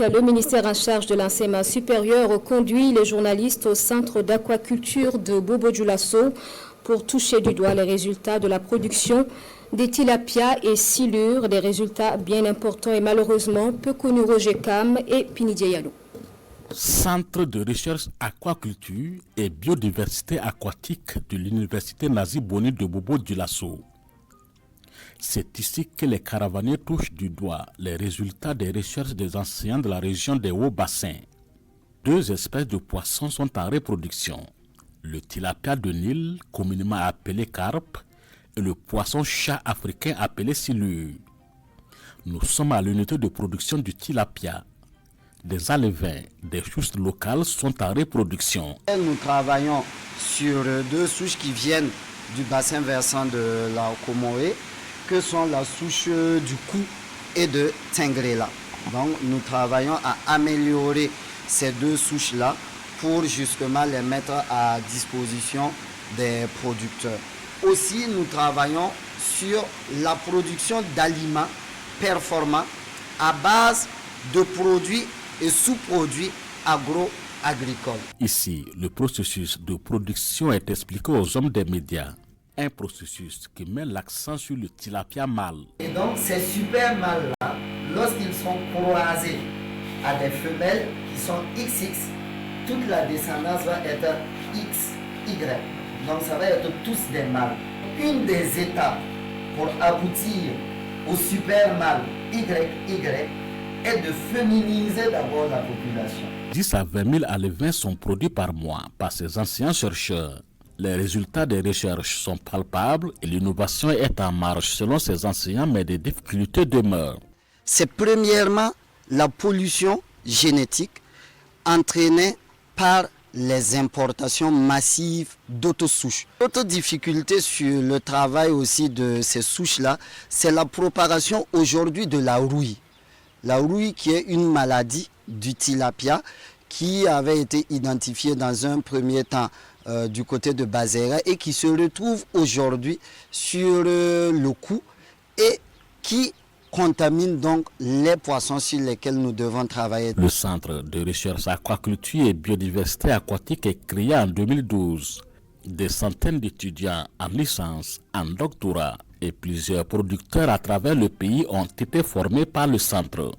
Le ministère en charge de l'enseignement supérieur conduit les journalistes au centre d'aquaculture de Bobo-Dioulasso pour toucher du doigt les résultats de la production des tilapias et silures, des résultats bien importants et malheureusement peu connus Roger Cam et Pinidié Yalou. Centre de recherche aquaculture et biodiversité aquatique de l'université Nazi Boni de Bobo-Dioulasso. C'est ici que les caravaniers touchent du doigt les résultats des recherches des enseignants de la région des Hauts-Bassins. Deux espèces de poissons sont en reproduction. Le tilapia de Nil, communément appelé carpe, et le poisson-chat africain appelé silure. Nous sommes à l'unité de production du tilapia. Des alevins, des souches locales sont en reproduction. Nous travaillons sur deux souches qui viennent du bassin versant de la Comoé, que sont la souche du Cou et de Tingrela. Donc nous travaillons à améliorer ces deux souches-là pour justement les mettre à disposition des producteurs. Aussi, nous travaillons sur la production d'aliments performants à base de produits et sous-produits agro-agricoles. Ici, le processus de production est expliqué aux hommes des médias. Un processus qui met l'accent sur le tilapia mâle. Et donc ces super mâles-là, lorsqu'ils sont croisés à des femelles qui sont XX, toute la descendance va être XY. Donc ça va être tous des mâles. Une des étapes pour aboutir au super mâle YY est de féminiser d'abord la population. 10 à 20 000 alevins sont produits par mois par ces anciens chercheurs. Les résultats des recherches sont palpables et l'innovation est en marche selon ces enseignants, mais des difficultés demeurent. C'est premièrement la pollution génétique entraînée par les importations massives d'autres souches. L'autre difficulté sur le travail aussi de ces souches-là, c'est la propagation aujourd'hui de la rouille. La rouille qui est une maladie du tilapia qui avait été identifiée dans un premier temps du côté de Bazera et qui se retrouve aujourd'hui sur le Cou et qui contamine donc les poissons sur lesquels nous devons travailler. Le Centre de recherche aquaculture et biodiversité aquatique est créé en 2012. Des centaines d'étudiants en licence, en doctorat et plusieurs producteurs à travers le pays ont été formés par le centre.